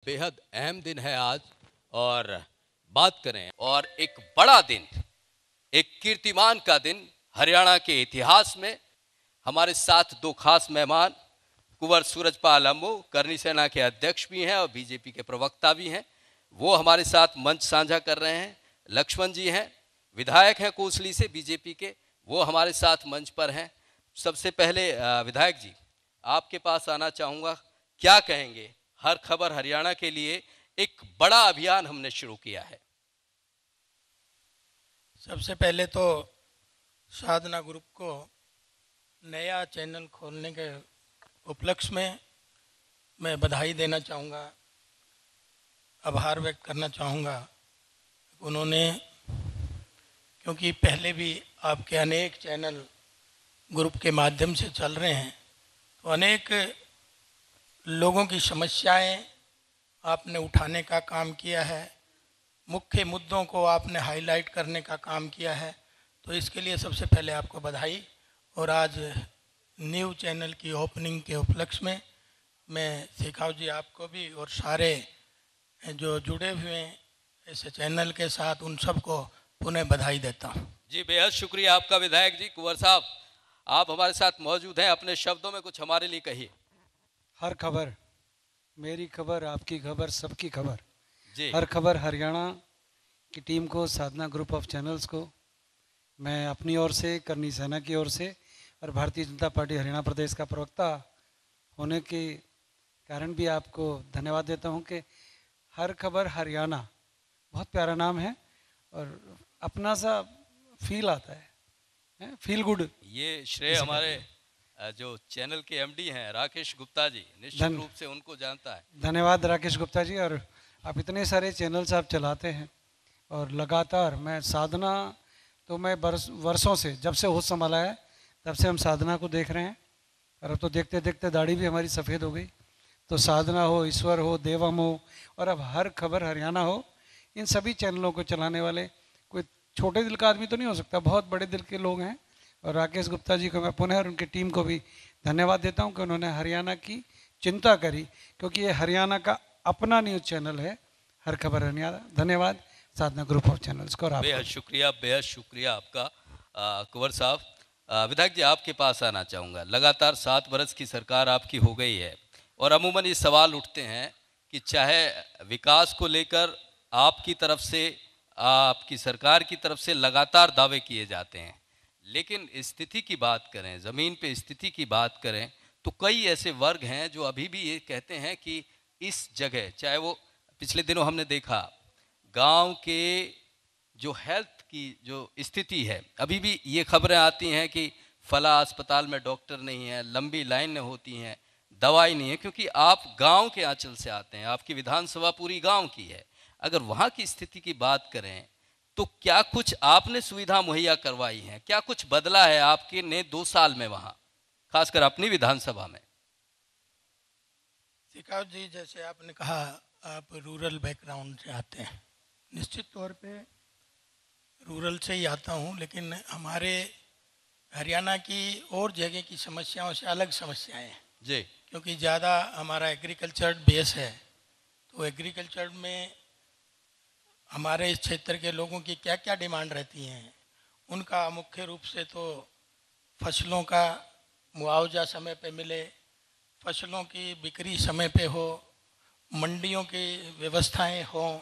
बेहद अहम दिन है आज। और बात करें और एक बड़ा दिन, एक कीर्तिमान का दिन हरियाणा के इतिहास में। हमारे साथ दो खास मेहमान कुंवर सूरजपाल अम्मू, करनी सेना के अध्यक्ष भी हैं और बीजेपी के प्रवक्ता भी हैं, वो हमारे साथ मंच साझा कर रहे हैं। लक्ष्मण जी हैं, विधायक हैं कोसली से बीजेपी के, वो हमारे साथ मंच पर हैं। सबसे पहले विधायक जी, आपके पास आना चाहूँगा, क्या कहेंगे? हर खबर हरियाणा के लिए एक बड़ा अभियान हमने शुरू किया है। सबसे पहले तो साधना ग्रुप को नया चैनल खोलने के उपलक्ष्य में मैं बधाई देना चाहूँगा, आभार व्यक्त करना चाहूँगा उन्होंने, क्योंकि पहले भी आपके अनेक चैनल ग्रुप के माध्यम से चल रहे हैं, तो अनेक लोगों की समस्याएं आपने उठाने का काम किया है, मुख्य मुद्दों को आपने हाईलाइट करने का काम किया है। तो इसके लिए सबसे पहले आपको बधाई। और आज न्यू चैनल की ओपनिंग के उपलक्ष्य में मैं शेखाव जी आपको भी और सारे जो जुड़े हुए हैं इस चैनल के साथ उन सबको पुनः बधाई देता हूँ। जी बेहद शुक्रिया आपका विधायक जी। कुंवर साहब, आप हमारे साथ मौजूद हैं, अपने शब्दों में कुछ हमारे लिए कहिए। हर खबर, मेरी खबर, आपकी खबर, सबकी खबर जी। हर खबर हरियाणा की टीम को, साधना ग्रुप ऑफ चैनल्स को मैं अपनी ओर से, करनी सेना की ओर से और भारतीय जनता पार्टी हरियाणा प्रदेश का प्रवक्ता होने के कारण भी आपको धन्यवाद देता हूं कि हर खबर हरियाणा बहुत प्यारा नाम है और अपना सा फील आता है, फील गुड। ये श्रेय हमारे जो चैनल के एमडी हैं राकेश गुप्ता जी, निश्चित रूप से उनको जानता है। धन्यवाद राकेश गुप्ता जी। और आप इतने सारे चैनल्स आप चलाते हैं और लगातार मैं साधना, तो मैं वर्षों से, जब से होश संभाला है तब से हम साधना को देख रहे हैं और अब तो देखते देखते दाढ़ी भी हमारी सफ़ेद हो गई। तो साधना हो, ईश्वर हो, देवम हो और अब हर खबर हरियाणा हो, इन सभी चैनलों को चलाने वाले कोई छोटे दिल का आदमी तो नहीं हो सकता, बहुत बड़े दिल के लोग हैं। और राकेश गुप्ता जी को मैं पुनः और उनकी टीम को भी धन्यवाद देता हूं कि उन्होंने हरियाणा की चिंता करी, क्योंकि ये हरियाणा का अपना न्यूज़ चैनल है हर खबर हरियाणा। धन्यवाद साधना ग्रुप ऑफ चैनल्स को। बेहद शुक्रिया आपका कुंवर साहब। विधायक जी, आपके पास आना चाहूँगा। लगातार 7 बरस की सरकार आपकी हो गई है और अमूमन ये सवाल उठते हैं कि चाहे विकास को लेकर आपकी तरफ से, आपकी सरकार की तरफ से लगातार दावे किए जाते हैं, लेकिन स्थिति की बात करें, ज़मीन पे स्थिति की बात करें, तो कई ऐसे वर्ग हैं जो अभी भी ये कहते हैं कि इस जगह, चाहे वो पिछले दिनों हमने देखा गांव के जो हेल्थ की जो स्थिति है, अभी भी ये खबरें आती हैं कि फला अस्पताल में डॉक्टर नहीं है, लंबी लाइनें होती हैं, दवाई नहीं है, क्योंकि आप गांव के आंचल से आते हैं, आपकी विधानसभा पूरी गांव की है। अगर वहाँ की स्थिति की बात करें तो क्या कुछ आपने सुविधा मुहैया करवाई है, क्या कुछ बदला है आपके ने 2 साल में वहाँ, खासकर अपनी विधानसभा में? शेखाव जी, जैसे आपने कहा आप रूरल बैकग्राउंड से आते हैं, निश्चित तौर पे रूरल से ही आता हूँ, लेकिन हमारे हरियाणा की और जगह की समस्याओं से अलग समस्याएं हैं जी। क्योंकि ज़्यादा हमारा एग्रीकल्चर बेस है। तो एग्रीकल्चर में हमारे इस क्षेत्र के लोगों की क्या क्या डिमांड रहती हैं, उनका मुख्य रूप से तो फसलों का मुआवजा समय पे मिले, फसलों की बिक्री समय पे हो, मंडियों की व्यवस्थाएं हों,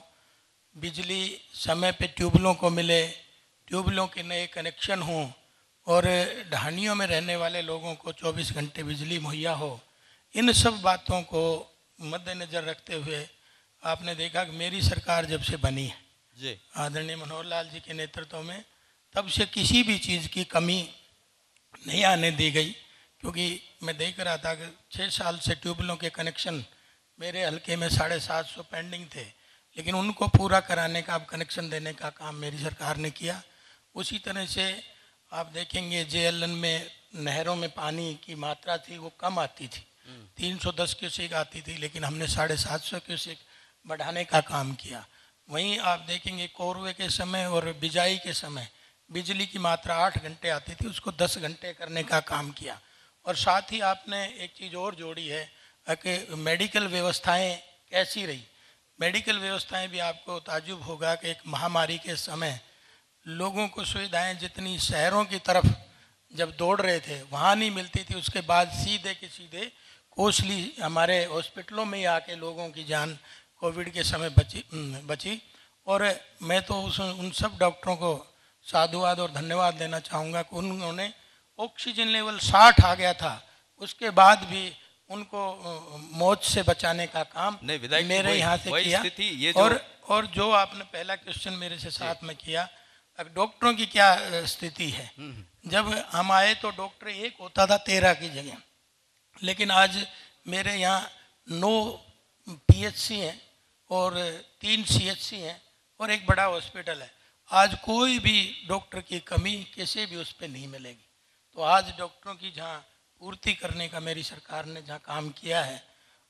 बिजली समय पे ट्यूबवेलों को मिले, ट्यूबवेलों के नए कनेक्शन हों और ढानियों में रहने वाले लोगों को 24 घंटे बिजली मुहैया हो। इन सब बातों को मद्देनज़र रखते हुए आपने देखा कि मेरी सरकार जब से बनी है जी, आदरणीय मनोहर लाल जी के नेतृत्व में, तब से किसी भी चीज़ की कमी नहीं आने दी गई। क्योंकि मैं देख रहा था कि 6 साल से ट्यूबवेलों के कनेक्शन मेरे हल्के में 750 पेंडिंग थे, लेकिन उनको पूरा कराने का, अब कनेक्शन देने का काम मेरी सरकार ने किया। उसी तरह से आप देखेंगे जेएलएन में नहरों में पानी की मात्रा थी वो कम आती थी, 310 क्यूसेक आती थी, लेकिन हमने 750 क्यूसेक बढ़ाने का काम किया। वहीं आप देखेंगे कोरवे के समय और बिजाई के समय बिजली की मात्रा 8 घंटे आती थी, उसको 10 घंटे करने का काम किया। और साथ ही आपने एक चीज़ और जोड़ी है कि मेडिकल व्यवस्थाएं कैसी रही। मेडिकल व्यवस्थाएं भी आपको ताज्जुब होगा कि एक महामारी के समय लोगों को सुविधाएं जितनी शहरों की तरफ जब दौड़ रहे थे वहाँ नहीं मिलती थी, उसके बाद सीधे के सीधे कोसली हमारे हॉस्पिटलों में ही आके लोगों की जान कोविड के समय बची। और मैं तो उन सब डॉक्टरों को साधुवाद और धन्यवाद देना चाहूँगा कि उन्होंने ऑक्सीजन लेवल 60 आ गया था, उसके बाद भी उनको मौत से बचाने का काम मेरे यहाँ से किया। और जो आपने पहला क्वेश्चन मेरे से साथ में किया, अब डॉक्टरों की क्या स्थिति है। जब हम आए तो डॉक्टर एक होता था 13 की जगह, लेकिन आज मेरे यहाँ 9 PHC हैं और 3 CHC हैं और एक बड़ा हॉस्पिटल है। आज कोई भी डॉक्टर की कमी किसी भी उस पर नहीं मिलेगी। तो आज डॉक्टरों की जहाँ पूर्ति करने का मेरी सरकार ने जहाँ काम किया है,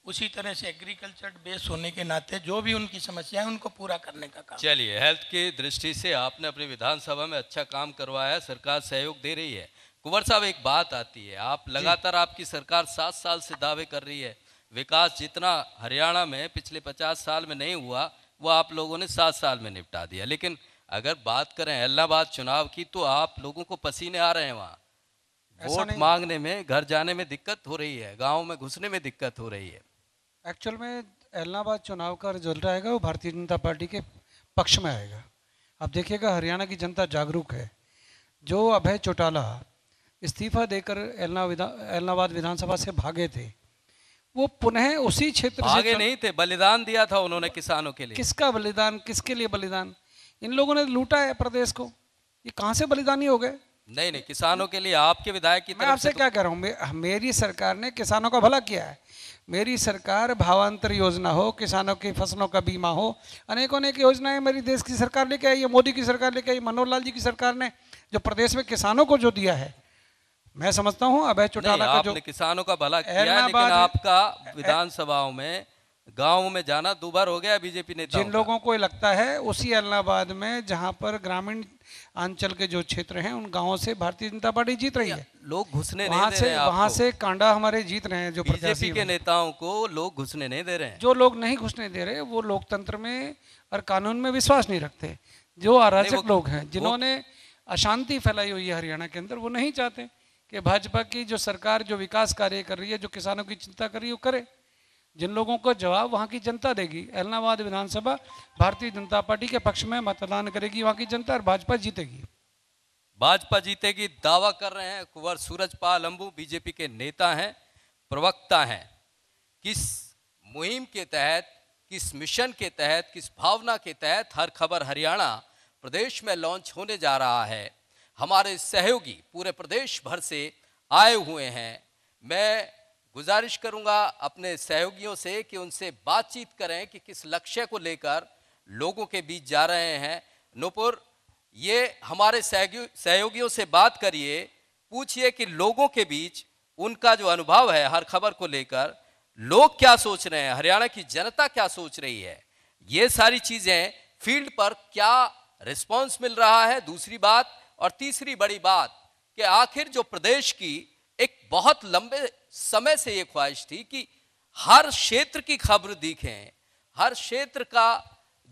उसी तरह से एग्रीकल्चर बेस होने के नाते जो भी उनकी समस्या है उनको पूरा करने का काम। चलिए, हेल्थ की दृष्टि से आपने अपनी विधानसभा में अच्छा काम करवाया है, सरकार सहयोग दे रही है। कुंवर साहब, एक बात आती है, आप लगातार आपकी सरकार 7 साल से दावे कर रही है विकास जितना हरियाणा में पिछले 50 साल में नहीं हुआ वो आप लोगों ने 7 साल में निपटा दिया। लेकिन अगर बात करें इलाहाबाद चुनाव की तो आप लोगों को पसीने आ रहे हैं, वहाँ वोट मांगने में, घर जाने में दिक्कत हो रही है, गाँव में घुसने में दिक्कत हो रही है। एक्चुअल में इलाहाबाद चुनाव का रिजल्ट आएगा वो भारतीय जनता पार्टी के पक्ष में आएगा। आप देखिएगा हरियाणा की जनता जागरूक है। जो अभय चौटाला इस्तीफा देकर इलाहाबाद विधानसभा से भागे थे, वो पुनः उसी क्षेत्र से भागे नहीं थे, बलिदान दिया था उन्होंने किसानों के लिए। किसका बलिदान, किसके लिए बलिदान? इन लोगों ने लूटा है प्रदेश को। ये कहाँ से बलिदानी हो गए? नहीं, किसानों के लिए आपके विधायक की तरफ मैं आपसे क्या कह रहा हूँ, मेरी सरकार ने किसानों का भला किया है। मेरी सरकार भावांतर योजना हो, किसानों की फसलों का बीमा हो, अनेकों अनेक योजनाएं मेरी देश की सरकार लेके आई है, मोदी की सरकार लेके आई, मनोहर लाल जी की सरकार ने जो प्रदेश में किसानों को जो दिया है, मैं समझता हूँ अभय चौटाला का जो किसानों का भला किया है, लेकिन आपका विधानसभाओं में, गाँव में जाना 2 बार हो गया बीजेपी नेताओं। जिन लोगों को लगता है उसी इलाहाबाद में जहाँ पर ग्रामीण अंचल के जो क्षेत्र हैं उन गांवों से भारतीय जनता पार्टी जीत रही है। लोग घुसने नहीं दे रहे हैं, वहां से कांडा हमारे जीत रहे हैं। जो बीजेपी के नेताओं को लोग घुसने नहीं दे रहे हैं। जो लोग नहीं घुसने दे रहे वो लोकतंत्र में और कानून में विश्वास नहीं रखते। जो अराजक लोग हैं जिन्होंने अशांति फैलाई हुई है हरियाणा के अंदर, वो नहीं चाहते कि भाजपा की जो सरकार जो विकास कार्य कर रही है, जो किसानों की चिंता कर रही है, वो करे। जिन लोगों को जवाब वहाँ की जनता देगी। इलाहाबाद विधानसभा भारतीय जनता पार्टी के पक्ष में मतदान करेगी वहाँ की जनता, और भाजपा जीतेगी। भाजपा जीतेगी दावा कर रहे हैं कुंवर सूरजपाल अंबू, बीजेपी के नेता हैं, प्रवक्ता हैं। किस मुहिम के तहत, किस मिशन के तहत, किस भावना के तहत हर खबर हरियाणा प्रदेश में लॉन्च होने जा रहा है, हमारे सहयोगी पूरे प्रदेश भर से आए हुए हैं। मैं गुजारिश करूंगा अपने सहयोगियों से कि उनसे बातचीत करें कि किस लक्ष्य को लेकर लोगों के बीच जा रहे हैं। नूपुर, ये हमारे सहयोगियों से बात करिए, पूछिए कि लोगों के बीच उनका जो अनुभव है हर खबर को लेकर, लोग क्या सोच रहे हैं, हरियाणा की जनता क्या सोच रही है, ये सारी चीज़ें फील्ड पर क्या रिस्पॉन्स मिल रहा है, दूसरी बात। और तीसरी बड़ी बात कि आखिर जो प्रदेश की एक बहुत लंबे समय से ये ख्वाहिश थी कि हर क्षेत्र की खबर दिखें, हर क्षेत्र का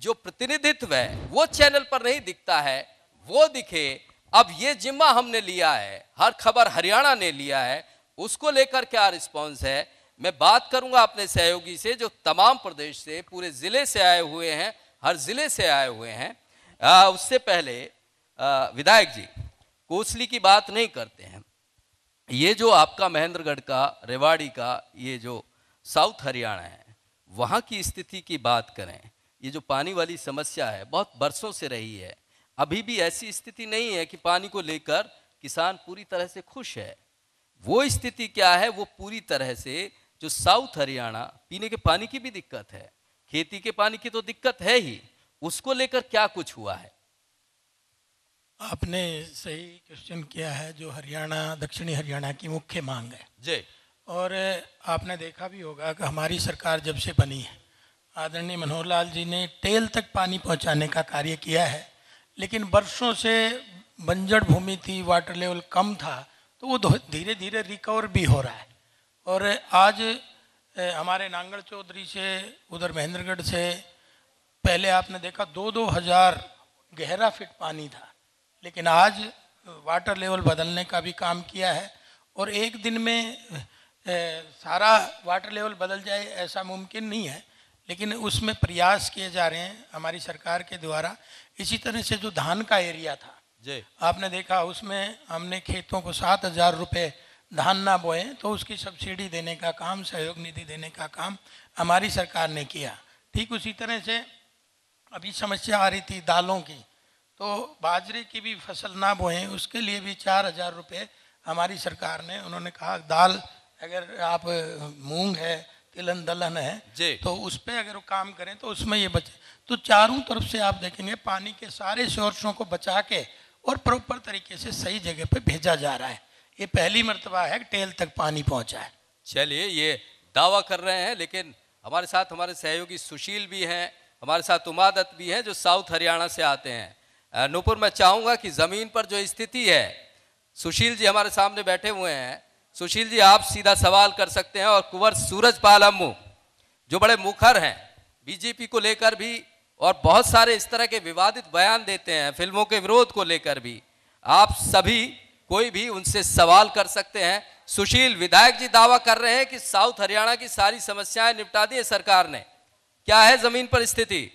जो प्रतिनिधित्व है वो चैनल पर नहीं दिखता है, वो दिखे। अब ये जिम्मा हमने लिया है, हर खबर हरियाणा ने लिया है, उसको लेकर क्या रिस्पॉन्स है। मैं बात करूंगा अपने सहयोगी से जो तमाम प्रदेश से, पूरे ज़िले से आए हुए हैं, हर ज़िले से आए हुए हैं। उससे पहले विधायक जी, कोसली की बात नहीं करते हैं, ये जो आपका महेंद्रगढ़ का, रेवाड़ी का, ये जो साउथ हरियाणा है, वहाँ की स्थिति की बात करें, ये जो पानी वाली समस्या है बहुत बरसों से रही है। अभी भी ऐसी स्थिति नहीं है कि पानी को लेकर किसान पूरी तरह से खुश है। वो स्थिति क्या है, वो पूरी तरह से जो साउथ हरियाणा, पीने के पानी की भी दिक्कत है, खेती के पानी की तो दिक्कत है ही, उसको लेकर क्या कुछ हुआ है? आपने सही क्वेश्चन किया है। जो हरियाणा, दक्षिणी हरियाणा की मुख्य मांग है जी, और आपने देखा भी होगा कि हमारी सरकार जब से बनी है, आदरणीय मनोहर लाल जी ने टेल तक पानी पहुंचाने का कार्य किया है। लेकिन वर्षों से बंजर भूमि थी, वाटर लेवल कम था, तो वो धीरे धीरे रिकवर भी हो रहा है। और आज हमारे नांगल चौधरी से, उधर महेंद्रगढ़ से पहले आपने देखा 2-2 हज़ार गहरा फीट पानी था, लेकिन आज वाटर लेवल बदलने का भी काम किया है। और एक दिन में सारा वाटर लेवल बदल जाए ऐसा मुमकिन नहीं है, लेकिन उसमें प्रयास किए जा रहे हैं हमारी सरकार के द्वारा। इसी तरह से जो धान का एरिया था जी, आपने देखा, उसमें हमने खेतों को 7,000 रुपये धान ना बोए तो उसकी सब्सिडी देने का काम, सहयोग निधि देने का काम हमारी सरकार ने किया। ठीक उसी तरह से अभी समस्या आ रही थी दालों की, तो बाजरे की भी फसल ना बोएं उसके लिए भी 4,000 रुपये हमारी सरकार ने, उन्होंने कहा दाल अगर आप मूंग है, तिलहन दलहन है जी। तो उस पर अगर वो काम करें तो उसमें ये बचे। तो चारों तरफ से आप देखेंगे पानी के सारे सोर्सों को बचा के और प्रॉपर तरीके से सही जगह पे भेजा जा रहा है। ये पहली मर्तबा है कि टेल तक पानी पहुंचा है। चलिए, ये दावा कर रहे हैं, लेकिन हमारे साथ हमारे सहयोगी सुशील भी हैं, हमारे साथ उमादत भी हैं जो साउथ हरियाणा से आते हैं। नूपुर, मैं चाहूँगा कि ज़मीन पर जो स्थिति है, सुशील जी हमारे सामने बैठे हुए हैं। सुशील जी, आप सीधा सवाल कर सकते हैं। और कुंवर सूरजपाल अम्मू जो बड़े मुखर हैं बीजेपी को लेकर भी, और बहुत सारे इस तरह के विवादित बयान देते हैं फिल्मों के विरोध को लेकर भी, आप सभी कोई भी उनसे सवाल कर सकते हैं। सुशील, विधायक जी दावा कर रहे हैं कि साउथ हरियाणा की सारी समस्याएं निपटा दी है सरकार ने, क्या है जमीन पर स्थिति?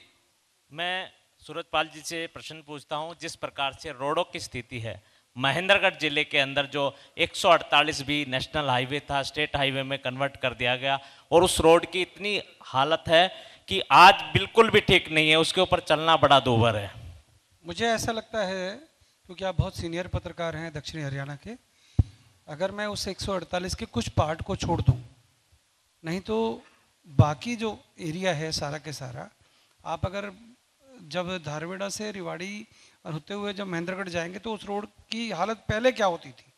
मैं सूरजपाल जी से प्रश्न पूछता हूं, जिस प्रकार से रोडों की स्थिति है, महेंद्रगढ़ जिले के अंदर जो 148 भी नेशनल हाईवे था स्टेट हाईवे में कन्वर्ट कर दिया गया, और उस रोड की इतनी हालत है कि आज बिल्कुल भी ठीक नहीं है, उसके ऊपर चलना बड़ा दूभर है। मुझे ऐसा लगता है, क्योंकि आप बहुत सीनियर पत्रकार हैं दक्षिणी हरियाणा के, अगर मैं उस 148 के कुछ पार्ट को छोड़ दूं, नहीं तो बाकी जो एरिया है सारा के सारा, आप अगर जब धारवेड़ा से रिवाड़ी और होते हुए जब महेंद्रगढ़ जाएंगे तो उस रोड की हालत पहले क्या होती थी,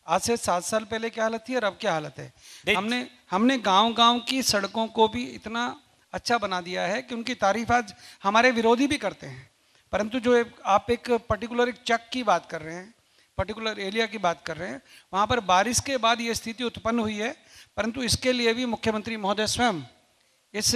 आज से 7 साल पहले क्या हालत थी और अब क्या हालत है। हमने गांव-गांव की सड़कों को भी इतना अच्छा बना दिया है कि उनकी तारीफ आज हमारे विरोधी भी करते हैं। परंतु जो आप एक पर्टिकुलर एक चक की बात कर रहे हैं, पर्टिकुलर एरिया की बात कर रहे हैं, वहाँ पर बारिश के बाद ये स्थिति उत्पन्न हुई है। परंतु इसके लिए भी मुख्यमंत्री महोदय स्वयं इस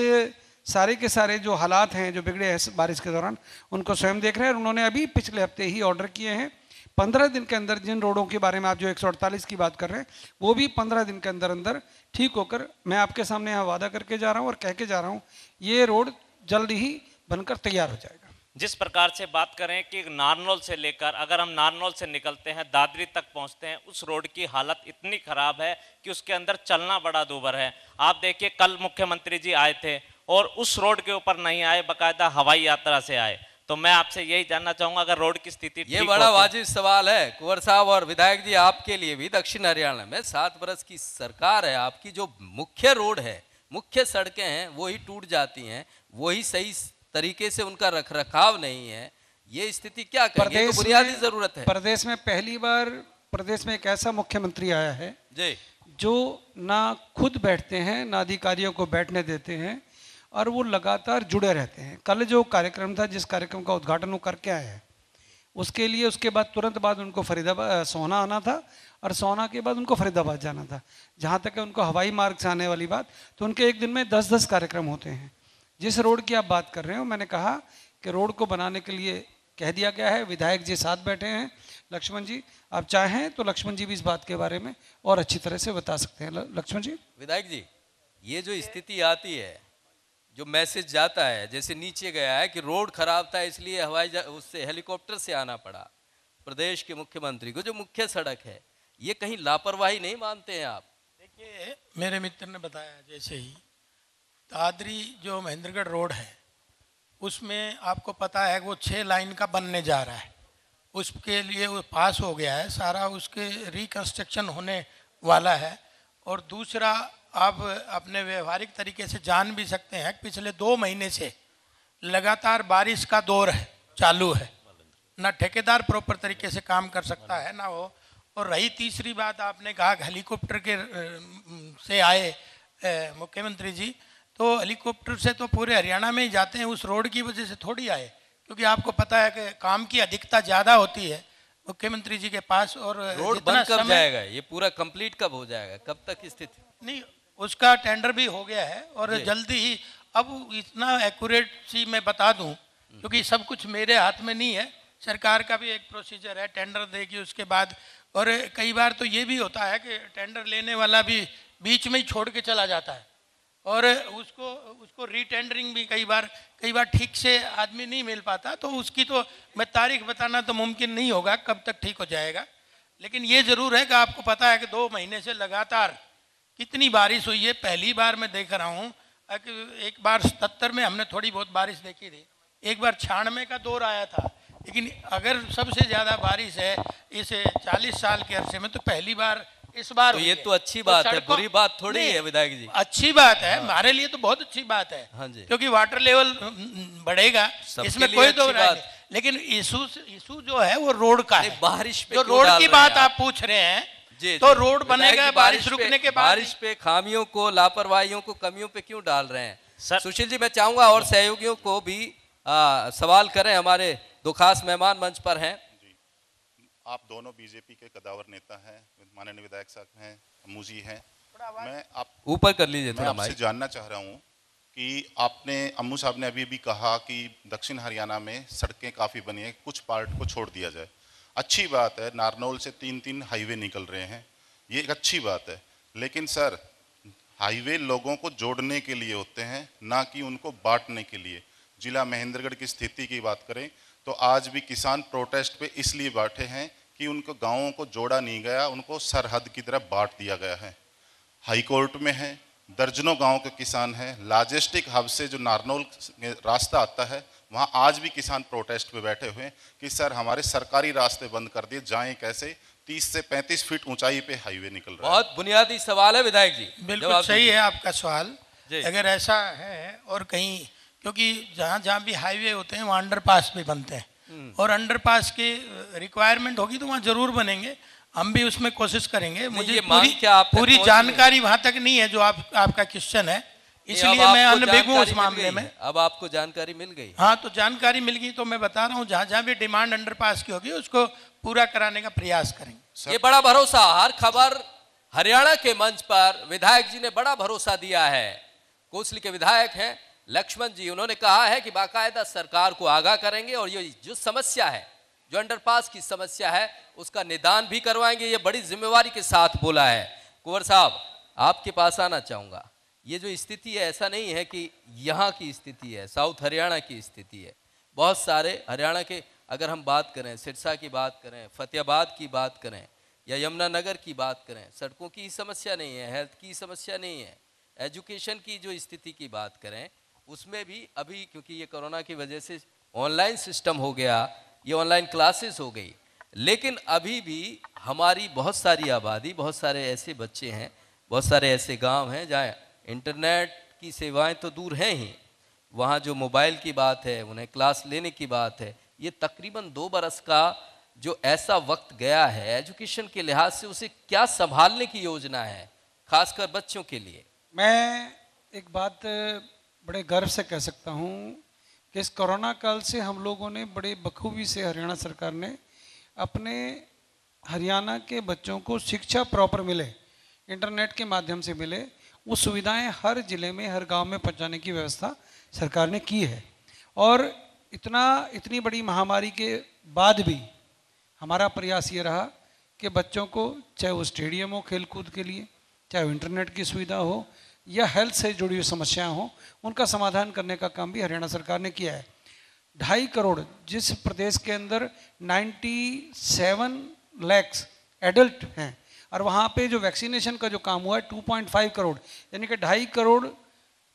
सारे के सारे जो हालात हैं जो बिगड़े हैं बारिश के दौरान, उनको स्वयं देख रहे हैं। और उन्होंने अभी पिछले हफ्ते ही ऑर्डर किए हैं 15 दिन के अंदर, जिन रोडों के बारे में आप जो 148 की बात कर रहे हैं, वो भी 15 दिन के अंदर अंदर ठीक होकर, मैं आपके सामने यहाँ वादा करके जा रहा हूँ और कह के जा रहा हूँ, ये रोड जल्द ही बनकर तैयार हो जाएगा। जिस प्रकार से बात करें कि नारनौल से लेकर, अगर हम नारनौल से निकलते हैं दादरी तक पहुंचते हैं, उस रोड की हालत इतनी खराब है कि उसके अंदर चलना बड़ा दूभर है। आप देखिए, कल मुख्यमंत्री जी आए थे और उस रोड के ऊपर नहीं आए, बाकायदा हवाई यात्रा से आए। तो मैं आपसे यही जानना चाहूंगा, अगर रोड की स्थिति ये बड़ा वाजिब सवाल है कुंवर साहब और विधायक जी आपके लिए भी। दक्षिण हरियाणा में 7 बरस की सरकार है आपकी, जो मुख्य रोड है, मुख्य सड़कें हैं, वही टूट जाती हैं, वही सही तरीके से उनका रखरखाव नहीं है। ये स्थिति क्या करेंगे? तो बुनियादी जरूरत है। प्रदेश में पहली बार प्रदेश में एक ऐसा मुख्यमंत्री आया है जी, जो ना खुद बैठते हैं, ना अधिकारियों को बैठने देते हैं, और वो लगातार जुड़े रहते हैं। कल जो कार्यक्रम था, जिस कार्यक्रम का उद्घाटन वो करके आए हैं, उसके लिए उसके बाद तुरंत बाद उनको फरीदाबाद सोहना आना था, और सोहना के बाद उनको फरीदाबाद जाना था। जहाँ तक है उनको हवाई मार्ग से आने वाली बात, तो उनके एक दिन में 10-10 कार्यक्रम होते हैं। जिस रोड की आप बात कर रहे हो, मैंने कहा कि रोड को बनाने के लिए कह दिया गया है, विधायक जी साथ बैठे हैं। लक्ष्मण जी, आप चाहें तो लक्ष्मण जी भी इस बात के बारे में और अच्छी तरह से बता सकते हैं। लक्ष्मण जी। विधायक जी, ये जो स्थिति आती है, जो मैसेज जाता है, जैसे नीचे गया है कि रोड खराब था इसलिए उससे हेलीकॉप्टर से आना पड़ा प्रदेश के मुख्यमंत्री को, जो मुख्य सड़क है, ये कहीं लापरवाही नहीं मानते हैं आप? देखिए, मेरे मित्र ने बताया जैसे ही दादरी जो महेंद्रगढ़ रोड है, उसमें आपको पता है वो 6 लाइन का बनने जा रहा है। उसके लिए वो पास हो गया है सारा, उसके रिकंस्ट्रक्शन होने वाला है। और दूसरा, आप अपने व्यवहारिक तरीके से जान भी सकते हैं, पिछले 2 महीने से लगातार बारिश का दौर है, चालू है, ना ठेकेदार प्रॉपर तरीके से काम कर सकता है ना वो। और रही तीसरी बात, आपने कहा हेलीकॉप्टर के से आए मुख्यमंत्री जी, तो हेलीकॉप्टर से तो पूरे हरियाणा में ही जाते हैं, उस रोड की वजह से थोड़ी आए, क्योंकि आपको पता है कि काम की अधिकता ज़्यादा होती है मुख्यमंत्री जी के पास। और रोड बन कब जाएगा? ये पूरा कंप्लीट कब हो जाएगा? कब तक स्थिति? नहीं, उसका टेंडर भी हो गया है और जी। जल्दी ही, अब इतना एक्यूरेसी मैं बता दूं क्योंकि सब कुछ मेरे हाथ में नहीं है, सरकार का भी एक प्रोसीजर है, टेंडर देगी उसके बाद। और कई बार तो ये भी होता है कि टेंडर लेने वाला भी बीच में ही छोड़ के चला जाता है और उसको उसको रीटेंडरिंग भी कई बार ठीक से आदमी नहीं मिल पाता, तो उसकी तो मैं तारीख बताना तो मुमकिन नहीं होगा कब तक ठीक हो जाएगा। लेकिन ये ज़रूर है कि आपको पता है कि 2 महीने से लगातार कितनी बारिश हुई है। पहली बार मैं देख रहा हूँ कि एक बार 77 में हमने थोड़ी बहुत बारिश देखी थी, एक बार 96 का दौर आया था, लेकिन अगर सबसे ज़्यादा बारिश है इस 40 साल के अरसे में तो पहली बार इस बार तो हुई ये है। तो अच्छी बात है, सड़कों- बुरी बात थोड़ी नहीं, है विधायक जी। अच्छी बात है, हमारे लिए तो बहुत अच्छी बात है। हाँ जी। क्योंकि वाटर लेवल बढ़ेगा, सबके इसमें लिए कोई अच्छी दो राय बात। नहीं। लेकिन इशू जो है वो रोड का नहीं, है। बारिश पे जो क्यों रोड डाल की रहे बात हैं आप पूछ रहे हैं, जी, तो जी। रोड विधायक बनेगा जी, बारिश रुकने के बाद। बारिश पे खामियों को, लापरवाहियों को, कमियों पे क्यों डाल रहे हैं? सर- सुशील जी, मैं चाहूंगा और सहयोगियों को भी सवाल करें। हमारे 2 खास मेहमान मंच पर हैं। आप दोनों बीजेपी के कदावर नेता हैं, माननीय विधायक साहब हैं, अम्मू जी हैं। ऊपर कर लीजिए मैं थोड़ा आपसे माइक। जानना चाह रहा हूं कि आपने, अम्मू साहब ने अभी भी कहा कि दक्षिण हरियाणा में सड़कें काफ़ी बनी हैं, कुछ पार्ट को छोड़ दिया जाए। अच्छी बात है, नारनौल से 3 हाईवे निकल रहे हैं, ये एक अच्छी बात है। लेकिन सर, हाईवे लोगों को जोड़ने के लिए होते हैं, ना कि उनको बांटने के लिए। जिला महेंद्रगढ़ की स्थिति की बात करें तो आज भी किसान प्रोटेस्ट पे इसलिए बैठे हैं कि उनको गांवों को जोड़ा नहीं गया, उनको सरहद की तरफ बांट दिया गया है। हाई कोर्ट में है, दर्जनों गांव के किसान हैं। लॉजिस्टिक हब से जो नारनौल रास्ता आता है, वहां आज भी किसान प्रोटेस्ट पे बैठे हुए हैं कि सर हमारे सरकारी रास्ते बंद कर दिए, जाएं कैसे? 30 से 35 फीट ऊंचाई पे हाईवे निकल रहा है। बहुत बुनियादी सवाल है विधायक जी, बिल्कुल जवाब सही दीजिए। है आपका सवाल। जी। अगर ऐसा है और कहीं, क्योंकि जहाँ जहाँ भी हाईवे होते हैं वहाँ अंडरपास भी बनते हैं और अंडरपास की रिक्वायरमेंट होगी तो वहाँ जरूर बनेंगे, हम भी उसमें कोशिश करेंगे। मुझे ये मांग क्या आप तक पूरी पहुंची है? जानकारी वहाँ तक नहीं है जो आपका क्वेश्चन है, नहीं, इसलिए अब मैं आपको अनभिज्ञ हूँ उस जानकारी मिल मामले गई में। है। अब आपको जानकारी मिल गई। हाँ, तो जानकारी मिल गई तो मैं बता रहा हूँ जहाँ जहाँ भी डिमांड अंडरपास की होगी उसको पूरा कराने का प्रयास करेंगे। ये बड़ा भरोसा, हर खबर हरियाणा के मंच पर विधायक जी ने बड़ा भरोसा दिया है। कोसली के विधायक हैं लक्ष्मण जी, उन्होंने कहा है कि बाकायदा सरकार को आगाह करेंगे और ये जो समस्या है, जो अंडरपास की समस्या है, उसका निदान भी करवाएंगे। ये बड़ी जिम्मेवारी के साथ बोला है। कुंवर साहब, आपके पास आना चाहूंगा। ये जो स्थिति है, ऐसा नहीं है कि यहाँ की स्थिति है, साउथ हरियाणा की स्थिति है। बहुत सारे हरियाणा के, अगर हम बात करें, सिरसा की बात करें, फतेहाबाद की बात करें या यमुनानगर की बात करें, सड़कों की समस्या नहीं है, हेल्थ की समस्या नहीं है, एजुकेशन की जो स्थिति की बात करें उसमें भी अभी, क्योंकि ये कोरोना की वजह से ऑनलाइन सिस्टम हो गया, ये ऑनलाइन क्लासेस हो गई, लेकिन अभी भी हमारी बहुत सारी आबादी, बहुत सारे ऐसे बच्चे हैं, बहुत सारे ऐसे गांव हैं जहाँ इंटरनेट की सेवाएं तो दूर हैं ही, वहाँ जो मोबाइल की बात है, उन्हें क्लास लेने की बात है। ये तकरीबन 2 बरस का जो ऐसा वक्त गया है एजुकेशन के लिहाज से, उसे क्या संभालने की योजना है खासकर बच्चों के लिए? मैं एक बात बड़े गर्व से कह सकता हूँ कि इस कोरोना काल से हम लोगों ने बड़े बखूबी से, हरियाणा सरकार ने अपने हरियाणा के बच्चों को शिक्षा प्रॉपर मिले, इंटरनेट के माध्यम से मिले, वो सुविधाएं हर ज़िले में, हर गांव में पहुंचाने की व्यवस्था सरकार ने की है। और इतनी बड़ी महामारी के बाद भी हमारा प्रयास ये रहा कि बच्चों को, चाहे वो स्टेडियम हो खेलकूद के लिए, चाहे वो इंटरनेट की सुविधा हो या हेल्थ से जुड़ी हुई समस्याएं हो, उनका समाधान करने का काम भी हरियाणा सरकार ने किया है। 2.5 करोड़, जिस प्रदेश के अंदर 97 लाख एडल्ट हैं और वहाँ पे जो वैक्सीनेशन का जो काम हुआ है 2.5 करोड़, यानी कि 2.5 करोड़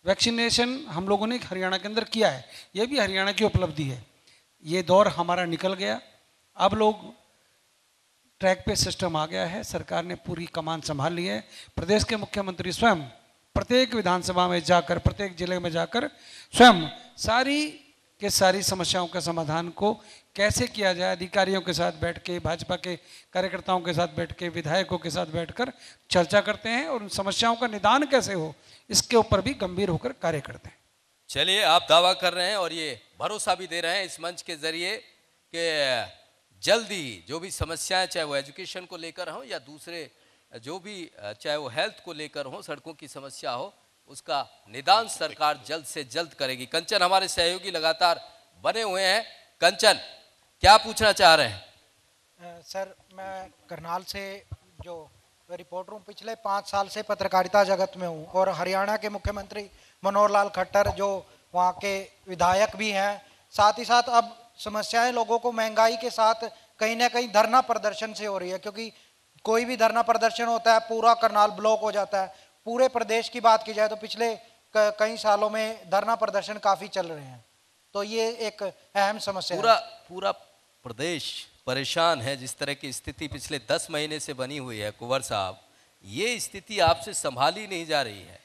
वैक्सीनेशन हम लोगों ने हरियाणा के अंदर किया है। ये भी हरियाणा की उपलब्धि है। ये दौर हमारा निकल गया, अब लोग ट्रैक पे सिस्टम आ गया है, सरकार ने पूरी कमान संभाल ली है। प्रदेश के मुख्यमंत्री स्वयं प्रत्येक विधानसभा में जाकर, प्रत्येक जिले में जाकर स्वयं सारी समस्याओं के समाधान को कैसे किया जाए, अधिकारियों के साथ बैठ के, भाजपा के कार्यकर्ताओं के साथ बैठ के, विधायकों के साथ बैठकर चर्चा करते हैं और उन समस्याओं का निदान कैसे हो, इसके ऊपर भी गंभीर होकर कार्य करते हैं। चलिए, आप दावा कर रहे हैं और ये भरोसा भी दे रहे हैं इस मंच के जरिए कि जल्दी जो भी समस्याएं, चाहे वो एजुकेशन को लेकर हो या दूसरे जो भी चाहे वो हेल्थ को लेकर हो, सड़कों की समस्या हो, उसका निदान सरकार जल्द से जल्द करेगी। कंचन हमारे सहयोगी लगातार बने हुए हैं। कंचन, क्या पूछना चाह रहे हैं? सर, मैं करनाल से जो रिपोर्टर हूँ, पिछले 5 साल से पत्रकारिता जगत में हूँ और हरियाणा के मुख्यमंत्री मनोहर लाल खट्टर जो वहाँ के विधायक भी हैं, साथ ही साथ अब समस्याएं लोगों को महंगाई के साथ कहीं ना कहीं धरना प्रदर्शन से हो रही है, क्योंकि कोई भी धरना प्रदर्शन होता है पूरा करनाल ब्लॉक हो जाता है। पूरे प्रदेश की बात की जाए तो पिछले कई सालों में धरना प्रदर्शन काफ़ी चल रहे हैं, तो ये एक अहम समस्या है। पूरा प्रदेश परेशान है। जिस तरह की स्थिति पिछले 10 महीने से बनी हुई है कुंवर साहब, ये स्थिति आपसे संभाली नहीं जा रही है।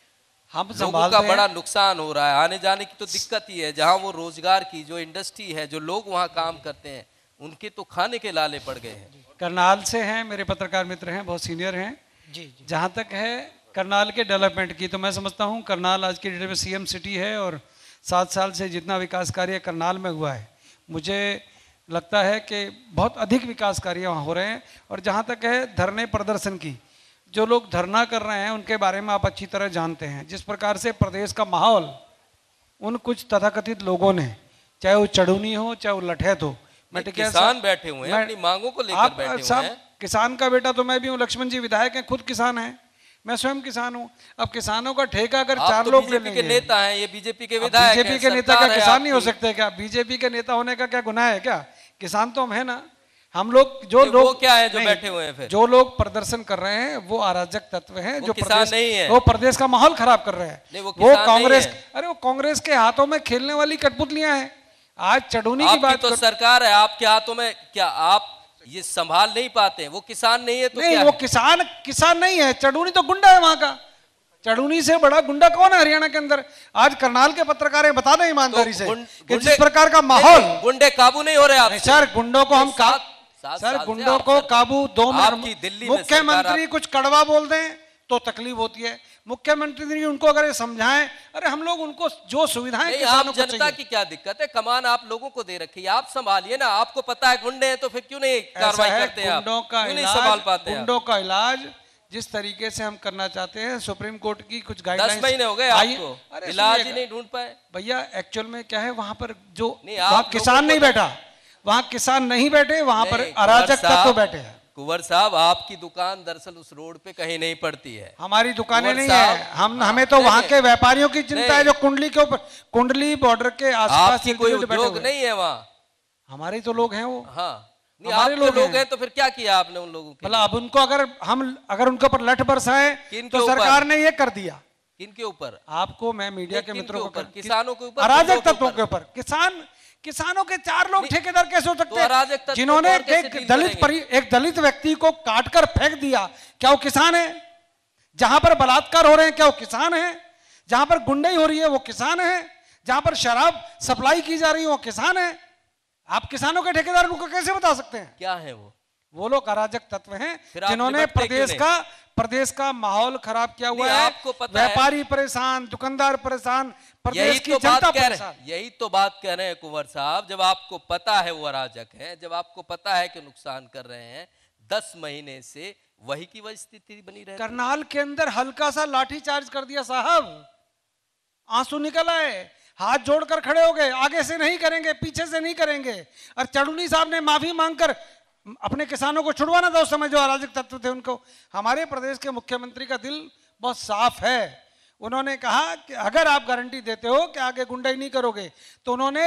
हम लोगों का बड़ा नुकसान हो रहा है। आने जाने की तो दिक्कत ही है। जहां वो रोजगार की जो इंडस्ट्री है, जो लोग वहां काम करते हैं, उनके तो खाने के लाले पड़ गए हैं। करनाल से हैं, मेरे पत्रकार मित्र हैं, बहुत सीनियर हैं। जी। जहाँ तक है करनाल के डेवलपमेंट की, तो मैं समझता हूँ करनाल आज की डेट में सीएम सिटी है और 7 साल से जितना विकास कार्य करनाल में हुआ है, मुझे लगता है कि बहुत अधिक विकास कार्य वहाँ हो रहे हैं। और जहाँ तक है धरने प्रदर्शन की, जो लोग धरना कर रहे हैं उनके बारे में आप अच्छी तरह जानते हैं। जिस प्रकार से प्रदेश का माहौल उन कुछ तथाकथित लोगों ने, चाहे वो चढ़ूनी हो चाहे वो लठैत हो, किसान बैठे हुए हैं, अपनी मांगों को लेकर बैठे हुए हैं। किसान का बेटा तो मैं भी हूँ, लक्ष्मण जी विधायक हैं, खुद किसान हैं, मैं स्वयं किसान हूँ। अब किसानों का ठेका अगर 4 लोग ले लेंगे, के नेता हैं, ये बीजेपी के विधायक हैं, बीजेपी के नेता का किसान नहीं हो सकते क्या? बीजेपी के नेता होने का क्या गुनाह है क्या? किसान तो हम है ना। हम लोग जो लोग क्या है जो बैठे हुए हैं, फिर जो लोग प्रदर्शन कर रहे हैं वो अराजक तत्व हैं, जो किसान नहीं है, वो प्रदेश का माहौल खराब कर रहे हैं। वो कांग्रेस, अरे वो कांग्रेस के हाथों में खेलने वाली कठपुतलियां हैं। आज चढ़ूनी की बात तो सरकार है, आपके हाथों में क्या आप ये संभाल नहीं पाते हैं? वो किसान नहीं है तो नहीं, क्या वो है? किसान नहीं है, चढ़ूनी तो गुंडा है वहां का। चढ़ूनी से बड़ा गुंडा कौन है हरियाणा के अंदर? आज करनाल के पत्रकार बता दें ईमानदारी से कि जिस प्रकार का माहौल, गुंडे काबू नहीं हो रहे आप सर। गुंडों को हम सर गुंडों को काबू 2 मिनट, मुख्यमंत्री कुछ कड़वा बोल दें तो तकलीफ होती है। मुख्यमंत्री उनको अगर समझाएं, अरे हम लोग उनको जो सुविधाएं आप जनता की क्या दिक्कत है? कमान आप लोगों को दे रखी है, आप संभालिए ना। आपको पता है गुंडे हैं तो फिर क्यों नहीं कार्रवाई करते हैं? गुंडों का इलाज, संभाल पाते हैं? गुंडों का इलाज जिस तरीके से हम करना चाहते हैं, सुप्रीम कोर्ट की कुछ गाइडलाइंस 10 महीने हो गए आपको, इलाज ही नहीं ढूंढ पाए। भैया एक्चुअल में क्या है, वहां पर जो किसान नहीं बैठा, वहां किसान नहीं बैठे, वहां पर अराजक तत्व बैठे हैं। कुंवर साहब, आपकी दुकान दरअसल उस रोड पे कहीं नहीं पड़ती है। हमारी दुकानें नहीं है, हमें तो वहां के व्यापारियों की चिंता है जो कुंडली के ऊपर, कुंडली बॉर्डर के आसपास कोई उद्योग नहीं है वहाँ। हमारे तो लोग हैं वो। हाँ, हमारे लोग हैं तो फिर क्या किया आपने उन लोगों के? मतलब अब उनको अगर उनके ऊपर लठ बरसाए तो सरकार ने ये कर दिया। किनके ऊपर? आपको, मैं मीडिया के मित्रों को, किसानों के ऊपर, अराजक तत्वों के ऊपर। किसानों के 4 लोग ठेकेदार कैसे हो सकते हैं? जिन्होंने एक दलित व्यक्ति को काटकर फेंक दिया, क्या वो किसान है? जहां पर बलात्कार हो रहे हैं, क्या वो किसान है? जहां पर गुंडाई हो रही है, वो किसान है? जहां पर शराब सप्लाई की जा रही है, वो किसान है? आप किसानों के ठेकेदार उनको कैसे बता सकते हैं? क्या है वो लोग अराजक तत्व हैं जिन्होंने प्रदेश का माहौल खराब किया हुआ है। आपको पता व्यापारी परेशान, दुकानदार परेशान, प्रदेश की जनता परेशान। यही तो बात कह रहे हैं कुंवर साहब। जब आपको पता है वो अराजक है, जब आपको पता है कि नुकसान कर रहे हैं, 10 महीने से वही की वही स्थिति बनी रही। करनाल के अंदर हल्का सा लाठी चार्ज कर दिया साहब, आंसू निकल आए, हाथ जोड़कर खड़े हो गए, आगे से नहीं करेंगे, पीछे से नहीं करेंगे। और चढ़ूनी साहब ने माफी मांगकर अपने किसानों को छुड़वाना था उस समय जो अराजक तत्व थे उनको। हमारे प्रदेश के मुख्यमंत्री का दिल बहुत साफ है। उन्होंने कहा कि अगर आप गारंटी देते हो कि आगे गुंडाई नहीं करोगे, तो उन्होंने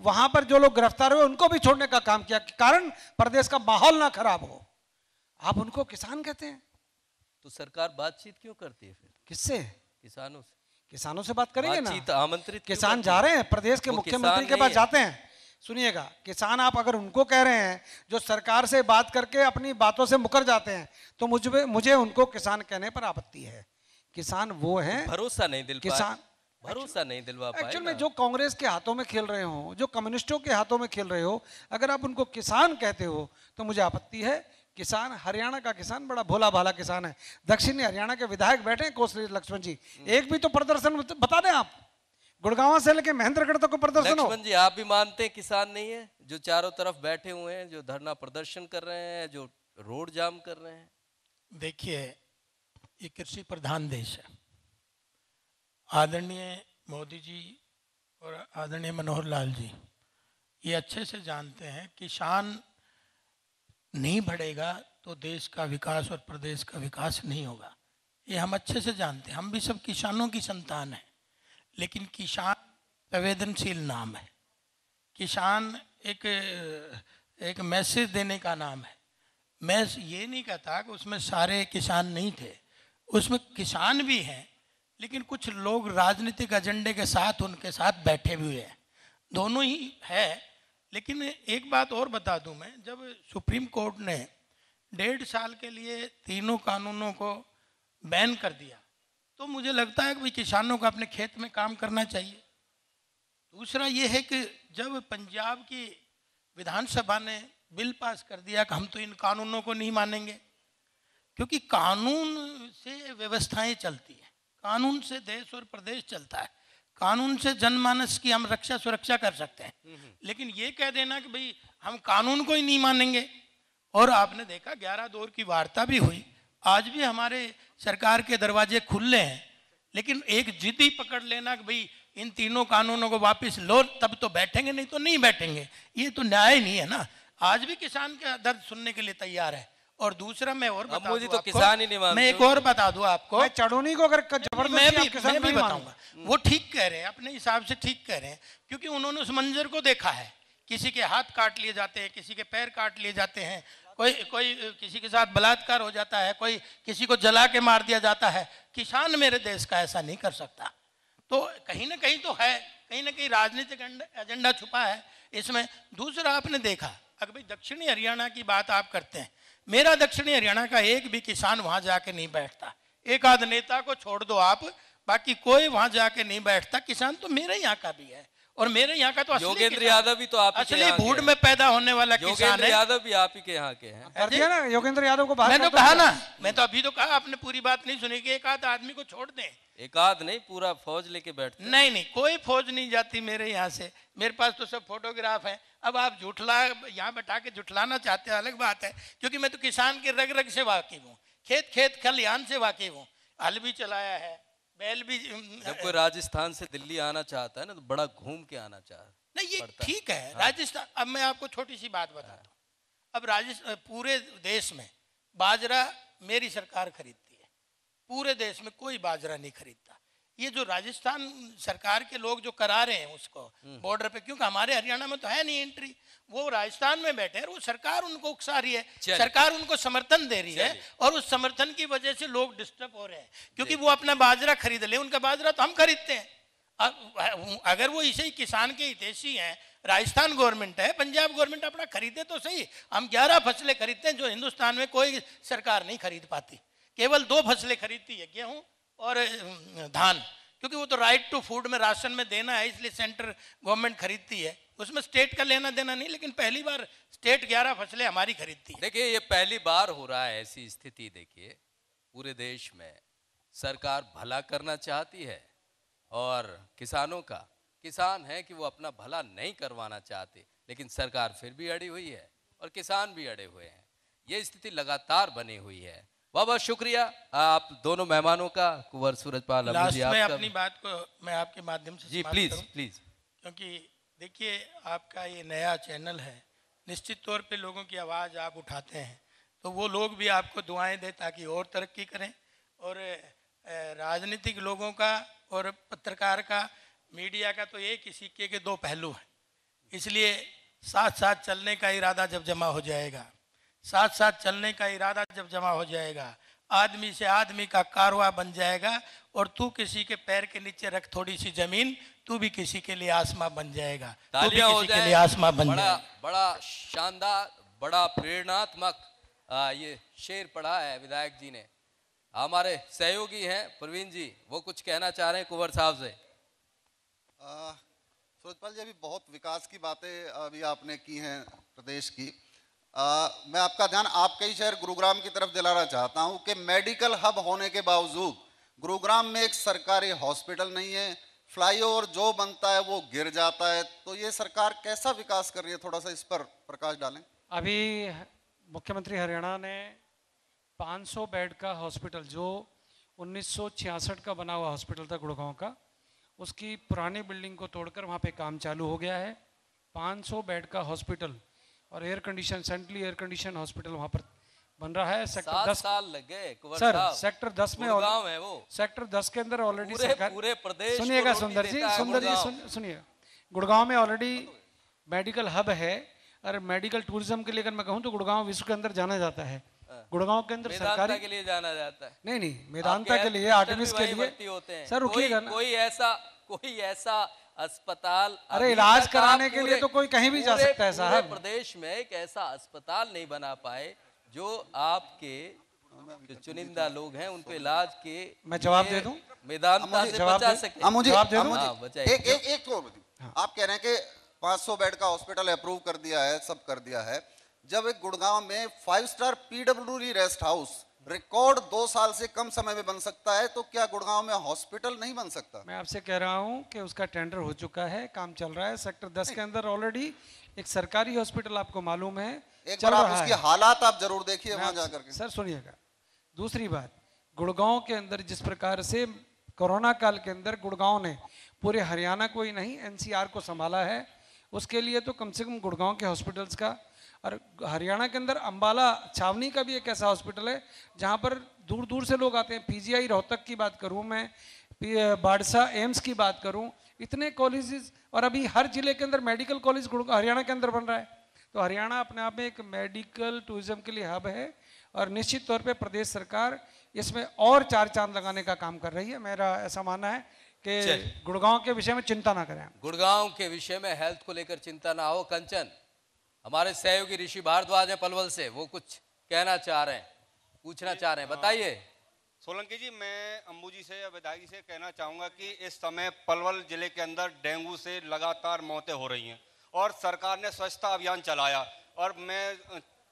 वहां पर जो लोग गिरफ्तार हुए उनको भी छोड़ने का काम किया, कारण प्रदेश का माहौल ना खराब हो। आप उनको किसान कहते हैं, तो सरकार बातचीत क्यों करती है फिर? किससे? किसानों से बात करेंगे ना। आमंत्रित किसान जा रहे हैं प्रदेश के मुख्यमंत्री के पास, जाते हैं। सुनिएगा, किसान आप अगर उनको कह रहे हैं जो सरकार से बात करके अपनी बातों से मुकर जाते हैं, तो मुझे उनको किसान कहने पर आपत्ति है। किसान वो हैं, भरोसा नहीं दिल किसान भरोसा नहीं दिलवा पाए। एक्चुअल में जो कांग्रेस के हाथों में खेल रहे हो, जो कम्युनिस्टों के हाथों में खेल रहे हो, अगर आप उनको किसान कहते हो तो मुझे आपत्ति है। किसान, हरियाणा का किसान बड़ा भोला भाला किसान है। दक्षिणी हरियाणा के विधायक बैठे हैं कौशल लक्ष्मण जी, एक भी तो प्रदर्शन बता दें आप। गुड़गांव से लेके महेंद्रगढ़ तक को प्रदर्शन हो। लक्ष्मण जी, आप भी मानते हैं किसान नहीं है जो चारों तरफ बैठे हुए हैं, जो धरना प्रदर्शन कर रहे हैं, जो रोड जाम कर रहे हैं? देखिए, ये कृषि प्रधान देश है। आदरणीय मोदी जी और आदरणीय मनोहर लाल जी ये अच्छे से जानते हैं किसान नहीं बढ़ेगा तो देश का विकास और प्रदेश का विकास नहीं होगा। ये हम अच्छे से जानते हैं, हम भी सब किसानों की संतान हैं। लेकिन किसान संवेदनशील नाम है, किसान एक मैसेज देने का नाम है। मैं ये नहीं कहता कि उसमें सारे किसान नहीं थे, उसमें किसान भी हैं, लेकिन कुछ लोग राजनीतिक एजेंडे के साथ उनके साथ बैठे हुए हैं, दोनों ही है। लेकिन एक बात और बता दूं मैं, जब सुप्रीम कोर्ट ने 1.5 साल के लिए तीनों कानूनों को बैन कर दिया तो मुझे लगता है कि भाई किसानों को अपने खेत में काम करना चाहिए। दूसरा ये है कि जब पंजाब की विधानसभा ने बिल पास कर दिया कि हम तो इन कानूनों को नहीं मानेंगे, क्योंकि कानून से व्यवस्थाएं चलती हैं, कानून से देश और प्रदेश चलता है, कानून से जनमानस की हम रक्षा सुरक्षा कर सकते हैं। लेकिन ये कह देना कि भाई हम कानून को ही नहीं मानेंगे, और आपने देखा 11 दौर की वार्ता भी हुई, आज भी हमारे सरकार के दरवाजे खुले हैं, लेकिन एक जिद्दी पकड़ लेना कि भाई इन तीनों कानूनों को वापस लो तब तो बैठेंगे, नहीं तो नहीं बैठेंगे, ये तो न्याय नहीं है ना। आज भी किसान का दर्द सुनने के लिए तैयार है। और दूसरा मैं और बता दूं तो आपको, किसान ही नहीं मानते। मैं एक और बता दूं आपको, मैं चढ़ोनी को अगर मैं भी बताऊंगा, वो ठीक कह रहे हैं, अपने हिसाब से ठीक कह रहे हैं, क्योंकि उन्होंने उस मंजर को देखा है, किसी के हाथ काट लिए जाते हैं, किसी के पैर काट लिए जाते हैं, कोई किसी के साथ बलात्कार हो जाता है, कोई किसी को जला के मार दिया जाता है। किसान मेरे देश का ऐसा नहीं कर सकता। तो कहीं ना कहीं तो है, कहीं ना कहीं राजनीतिक एजेंडा छुपा है इसमें। दूसरा आपने देखा, अगर भाई दक्षिणी हरियाणा की बात आप करते हैं, मेरा दक्षिणी हरियाणा का एक भी किसान वहां जाके नहीं बैठता, एक आध नेता को छोड़ दो आप, बाकी कोई वहां जाके नहीं बैठता। किसान तो मेरे यहाँ का भी है, और मेरे यहाँ का तो योगेंद्र यादव भी तो आप ही के असली यहाँ के भूड हैं। में पैदा होने वाला किसान योगेंद्र है। यादव भी आप ही के यहाँ के हैं। कर दिया ना योगेंद्र यादव को बाहर मैं तो कर दो। कहा ना, मैं तो अभी तो कहा, आपने पूरी बात नहीं सुनी कि एक आध आदमी को छोड़ दें। एक आध नहीं, पूरा फौज लेके बैठते हैं। नहीं नहीं, कोई फौज नहीं जाती मेरे यहाँ से, मेरे पास तो सब फोटोग्राफ हैं। अब आप झूठला यहाँ बैठा के झुठलाना चाहते हैं, अलग बात है, क्योंकि मैं तो किसान के रग रग से वाकिफ हूँ, खेत खेत खलिहान से वाकिफ हूँ, हल भी चलाया है, बैल भी। जब कोई राजस्थान से दिल्ली आना चाहता है ना, तो बड़ा घूम के आना चाहता है। नहीं ये ठीक है, राजस्थान। अब मैं आपको छोटी सी बात बताता हूँ, अब राजस्थान पूरे देश में बाजरा मेरी सरकार खरीदती है, पूरे देश में कोई बाजरा नहीं खरीदता। ये जो राजस्थान सरकार के लोग जो करा रहे हैं उसको बॉर्डर पे, क्योंकि हमारे हरियाणा में तो है नहीं एंट्री, वो राजस्थान में बैठे हैं, वो सरकार उनको उकसा रही है, सरकार उनको समर्थन दे रही है, और उस समर्थन की वजह से लोग डिस्टर्ब हो रहे हैं, क्योंकि वो अपना बाजरा खरीद ले, उनका बाजरा तो हम खरीदते हैं। अगर वो इसे ही किसान के हितैषी हैं, राजस्थान गवर्नमेंट है, पंजाब गवर्नमेंट अपना खरीदे तो सही। हम 11 फसलें खरीदते हैं जो हिंदुस्तान में कोई सरकार नहीं खरीद पाती, केवल 2 फसलें खरीदती है, गेहूं और धान, क्योंकि वो तो राइट टू फूड में राशन में देना है, इसलिए सेंट्रल गवर्नमेंट खरीदती है, उसमें स्टेट का लेना देना नहीं। लेकिन पहली बार स्टेट 11 फसलें हमारी खरीदती है। देखिए, ये पहली बार हो रहा है ऐसी स्थिति। देखिए, पूरे देश में सरकार भला करना चाहती है, और किसानों का किसान है कि वो अपना भला नहीं करवाना चाहते, लेकिन सरकार फिर भी अड़ी हुई है और किसान भी अड़े हुए हैं। ये स्थिति लगातार बनी हुई है। बहुत बहुत शुक्रिया आप दोनों मेहमानों का, कुंवर सूरजपाल अब्बू जी, लास्ट में आपका अपनी बात को मैं आपके माध्यम से जी समाप्त प्लीज करूं, प्लीज। क्योंकि देखिए आपका ये नया चैनल है, निश्चित तौर पे लोगों की आवाज़ आप उठाते हैं, तो वो लोग भी आपको दुआएं दें ताकि और तरक्की करें। और राजनीतिक लोगों का और पत्रकार का, मीडिया का तो एक ही सिक्के के 2 पहलू हैं, इसलिए साथ साथ चलने का इरादा जब जमा हो जाएगा, साथ साथ चलने का इरादा जब जमा हो जाएगा, आदमी से आदमी का कारवा बन जाएगा, और तू किसी के पैर के नीचे रख थोड़ी सी जमीन, तू भी किसी के लिए आसमां बन जाएगा, तू भी किसी के लिए आसमां बन जाएगा। बड़ा शानदार, बड़ा प्रेरणात्मक ये शेर पढ़ा है विधायक जी ने। हमारे सहयोगी हैं प्रवीण जी, वो कुछ कहना चाह रहे हैं कुंवर साहब से। सूरजपाल जी, अभी बहुत विकास की बातें अभी आपने की हैं प्रदेश की। मैं आपका ध्यान आपके ही शहर गुरुग्राम की तरफ दिलाना चाहता हूं कि मेडिकल हब होने के बावजूद गुरुग्राम में एक सरकारी हॉस्पिटल नहीं है, फ्लाईओवर जो बनता है वो गिर जाता है। तो ये सरकार कैसा विकास कर रही है, थोड़ा सा इस पर प्रकाश डालें। अभी मुख्यमंत्री हरियाणा ने 500 बेड का हॉस्पिटल जो 1966 का बना हुआ हॉस्पिटल था गुड़गांव का। उसकी पुरानी बिल्डिंग को तोड़कर वहाँ पे काम चालू हो गया है। 500 बेड का हॉस्पिटल और air condition, centrally air condition hospital वहाँ पर बन रहा है। सेक्टर 7 10 साल लग गए कुंवर सर, साहब। सेक्टर 10 में गुड़गांव है वो। सेक्टर 10 के अंदर ऑलरेडी पूरे प्रदेश को सुनिएगा रोटी सुंदर जी, देता है सुंदर जी गुड़गांव। सुनिएगा, गुड़गांव में ऑलरेडी मेडिकल हब है और मेडिकल टूरिज्म के लिए अगर मैं कहूँ तो गुड़गांव विश्व के अंदर जाना जाता है। गुड़गांव के अंदर मेदांता सरकारी के लिए जाना जाता है। नहीं मेदांता आपके के लिए, हेल्थ आर्टिमिस मिनिस्टर के भी वहीं भर्ती लिए होते हैं। सर रुकिएगा ना। कोई ऐसा अस्पताल अरे अभी इलाज तक कराने आप के लिए तो कोई कहीं भी जा सकता है पूरे साहब। प्रदेश में एक ऐसा अस्पताल नहीं बना पाए जो आपके जो चुनिंदा लोग हैं उनको इलाज के मैं जवाब दे दूं? मेदांता से जवाब बचा दे- सके। मुझे जवाब दे दूं? हाँ, बचाइए। एक तो और बताइए। आप कह रहे हैं कि 500 बेड का हॉस्पिटल अप्रूव कर दिया है, सब कर दिया है। जब एक गुड़गांव में 5 star PWD rest house record 2 साल से कम समय में बन सकता है, तो क्या गुड़गांव में हॉस्पिटल नहीं बन सकता? मैं आपसे कह रहा हूं कि उसका टेंडर हो चुका है, काम चल रहा है। सेक्टर 10 के अंदर ऑलरेडी एक सरकारी हॉस्पिटल आपको मालूम है एक चल बार आप रहा उसकी है। हालात आप जरूर देखिए मैं वहां आपसे- जाकर के। सर सुनिएगा, दूसरी बात, गुड़गांव के अंदर जिस प्रकार से कोरोना काल के अंदर गुड़गांव ने पूरे हरियाणा को ही नहीं NCR को संभाला है, उसके लिए तो कम से कम गुड़गांव के हॉस्पिटल्स का, और हरियाणा के अंदर अंबाला छावनी का भी एक ऐसा हॉस्पिटल है जहां पर दूर दूर से लोग आते हैं। PGI रोहतक की बात करूं मैं, बाड़सा एम्स की बात करूं, इतने कॉलेजेस, और अभी हर जिले के अंदर मेडिकल कॉलेज हरियाणा के अंदर बन रहा है। तो हरियाणा अपने आप में एक मेडिकल टूरिज्म के लिए हब है और निश्चित तौर पे प्रदेश सरकार इसमें और 4 चांद लगाने का काम कर रही है। मेरा ऐसा मानना है कि गुड़गांव के विषय में चिंता ना करें। गुड़गांव के विषय में हेल्थ को लेकर चिंता ना हो। कंचन, हमारे सहयोगी ऋषि भारद्वाज हैं पलवल से, वो कुछ कहना चाह रहे हैं, पूछना चाह रहे हैं, बताइए। सोलंकी जी, मैं अम्बू जी से या विधायक जी से कहना चाहूँगा कि इस समय पलवल जिले के अंदर डेंगू से लगातार मौतें हो रही हैं और सरकार ने स्वच्छता अभियान चलाया, और मैं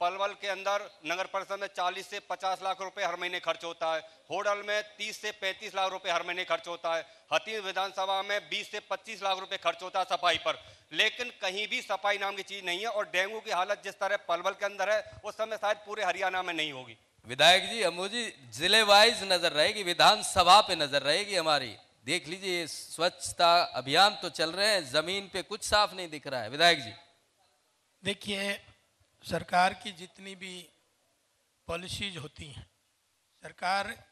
पलवल के अंदर नगर परिषद में 40 से 50 लाख रुपए हर महीने खर्च होता है, होडल में 30 से 35 लाख रुपए हर महीने खर्च होता है, हथीन विधानसभा में 20 से 25 लाख रुपए खर्च होता है सफाई पर, लेकिन कहीं भी सफाई नाम की चीज़ नहीं है। और डेंगू की हालत जिस तरह पलवल के अंदर है उस समय शायद पूरे हरियाणा में नहीं होगी। विधायक जी, अम्बू जी, जिले वाइज नजर रहेगी, विधानसभा पे नजर रहेगी हमारी। देख लीजिए, स्वच्छता अभियान तो चल रहे हैं, जमीन पे कुछ साफ नहीं दिख रहा है। विधायक जी, देखिए, सरकार की जितनी भी पॉलिसीज होती हैं, सरकार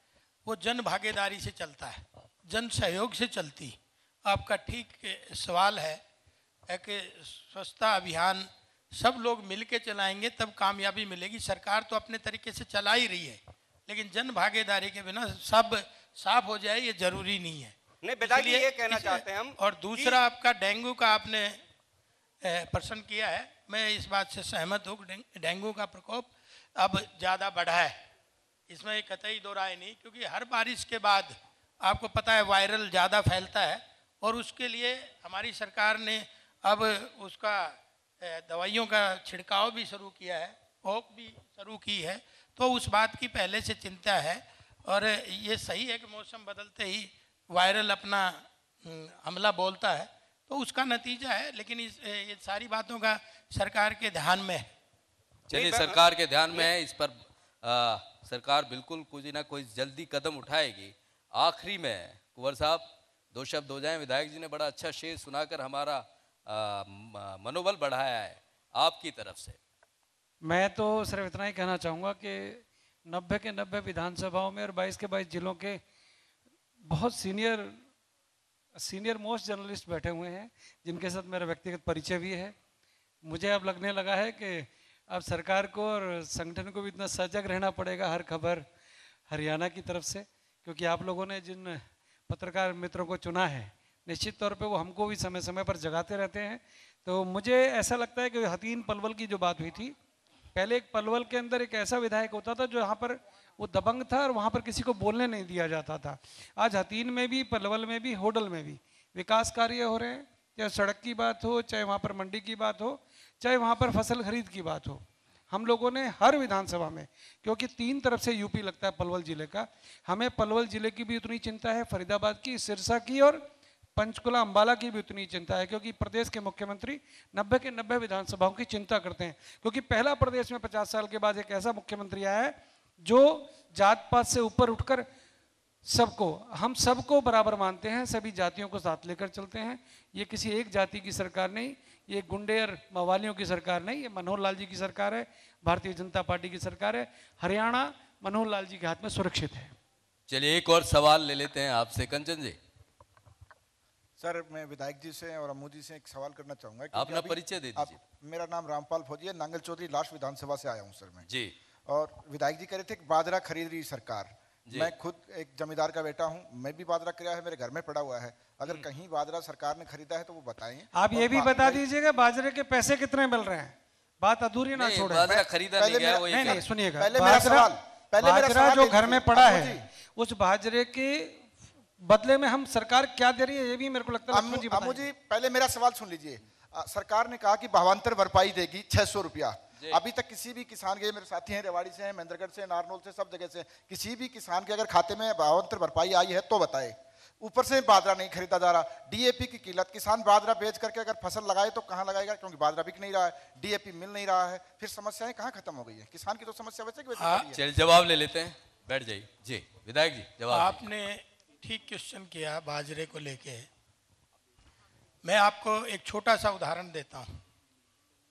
वो जन भागीदारी से चलता है, जन सहयोग से चलती है। आपका ठीक सवाल है कि स्वच्छता अभियान सब लोग मिलके चलाएंगे तब कामयाबी मिलेगी। सरकार तो अपने तरीके से चला ही रही है, लेकिन जन भागीदारी के बिना सब साफ हो जाए ये जरूरी नहीं है। नहीं, विधायक जी, इसलिए ये कहना चाहते हैं हम। और दूसरा, आपका डेंगू का आपने प्रश्न किया है, मैं इस बात से सहमत हूँ। डेंगू का प्रकोप अब ज़्यादा बढ़ा है, इसमें एक कतई दो राय नहीं, क्योंकि हर बारिश के बाद आपको पता है वायरल ज़्यादा फैलता है, और उसके लिए हमारी सरकार ने अब उसका दवाइयों का छिड़काव भी शुरू किया है, ओक भी शुरू की है। तो उस बात की पहले से चिंता है, और ये सही है कि मौसम बदलते ही वायरल अपना हमला बोलता है, तो उसका नतीजा है। लेकिन ये सारी बातों का सरकार के ध्यान में है। चलिए, सरकार के ध्यान में है, इस पर सरकार बिल्कुल कोई ना कोई जल्दी कदम उठाएगी। आखिरी में कुंवर साहब 2 शब्द हो जाएं। विधायक जी ने बड़ा अच्छा शेर सुनाकर हमारा मनोबल बढ़ाया है आपकी तरफ से। मैं तो सिर्फ इतना ही कहना चाहूँगा कि 90 के 90 विधानसभाओं में और 22 के 22 जिलों के बहुत सीनियर मोस्ट जर्नलिस्ट बैठे हुए हैं, जिनके साथ मेरा व्यक्तिगत परिचय भी है। मुझे अब लगने लगा है कि अब सरकार को और संगठन को भी इतना सजग रहना पड़ेगा हर खबर हरियाणा की तरफ से, क्योंकि आप लोगों ने जिन पत्रकार मित्रों को चुना है, निश्चित तौर पे वो हमको भी समय समय पर जगाते रहते हैं। तो मुझे ऐसा लगता है कि हथीन पलवल की जो बात हुई थी, पहले एक पलवल के अंदर एक ऐसा विधायक होता था जो यहाँ पर वो दबंग था और वहाँ पर किसी को बोलने नहीं दिया जाता था। आज हथीन में भी, पलवल में भी, होडल में भी विकास कार्य हो रहे हैं, चाहे सड़क की बात हो, चाहे वहाँ पर मंडी की बात हो, चाहे वहाँ पर फसल खरीद की बात हो। हम लोगों ने हर विधानसभा में, क्योंकि 3 तरफ से यूपी लगता है पलवल जिले का, हमें पलवल जिले की भी उतनी चिंता है, फरीदाबाद की, सिरसा की और पंचकुला अंबाला की भी उतनी चिंता है, क्योंकि प्रदेश के मुख्यमंत्री 90 के 90 विधानसभाओं की चिंता करते हैं। क्योंकि पहला प्रदेश में 50 साल के बाद एक ऐसा मुख्यमंत्री आया है जो जात पात से ऊपर उठकर सबको, हम सबको बराबर मानते हैं, सभी जातियों को साथ लेकर चलते हैं। ये किसी एक जाति की सरकार नहीं, ये गुंडे और मवालियों की सरकार नहीं, ये मनोहर लाल जी की सरकार है, भारतीय जनता पार्टी की सरकार है। हरियाणा मनोहर लाल जी के हाथ में सुरक्षित है। चलिए एक और सवाल ले लेते हैं आपसे, कंचन जी। सर मैं विधायक जी से और अम्मू जी से एक सवाल करना चाहूंगा। अपना परिचय दे दीजिए। मेरा नाम रामपाल फौजी है, नांगल चौधरी लास्ट विधानसभा से आया हूँ सर मैं जी। और विधायक जी कह रहे थे कि बाजरा खरीद रही सरकार। मैं खुद एक जमींदार का बेटा हूँ, मैं भी बाजरा किया है, मेरे घर में पड़ा हुआ है। अगर कहीं बाजरा सरकार ने खरीदा है तो वो बताएं। आप ये भी बता दीजिएगा बाजरे के पैसे कितने मिल रहे हैं, बात अधूरी ना छोड़ें। बाजरा खरीदा नहीं गया, वही नहीं सुनिएगा, पहले मेरा बाजरा जो घर में पड़ा है उस बाजरे के बदले में हम सरकार क्या दे रही है, ये भी मेरे को लगता है। अम्मू जी पहले मेरा सवाल सुन लीजिए। सरकार ने कहा कि भावांतर भरपाई देगी 600 रुपया। अभी तक किसी भी किसान के, मेरे साथी हैं रेवाड़ी से हैं, महेंद्रगढ़ से, नारनौल से, सब जगह से, किसी भी किसान के अगर खाते में भावांतर भरपाई आई है तो बताए। ऊपर से बाजरा नहीं खरीदा जा रहा, डीएपी की किल्लत, किसान बाजरा बेच करके अगर फसल लगाए तो कहाँ लगाएगा, क्योंकि बाजरा बिक नहीं रहा है, डीएपी मिल नहीं रहा है, फिर समस्याएं कहाँ खत्म हो गई है? किसान की तो समस्या वैसे की वैसे। चलिए जवाब ले लेते हैं, बैठ जाइए। जी विधायक जी जवाब। आपने ठीक क्वेश्चन किया बाजरे को लेके। मैं आपको एक छोटा सा उदाहरण देता हूँ।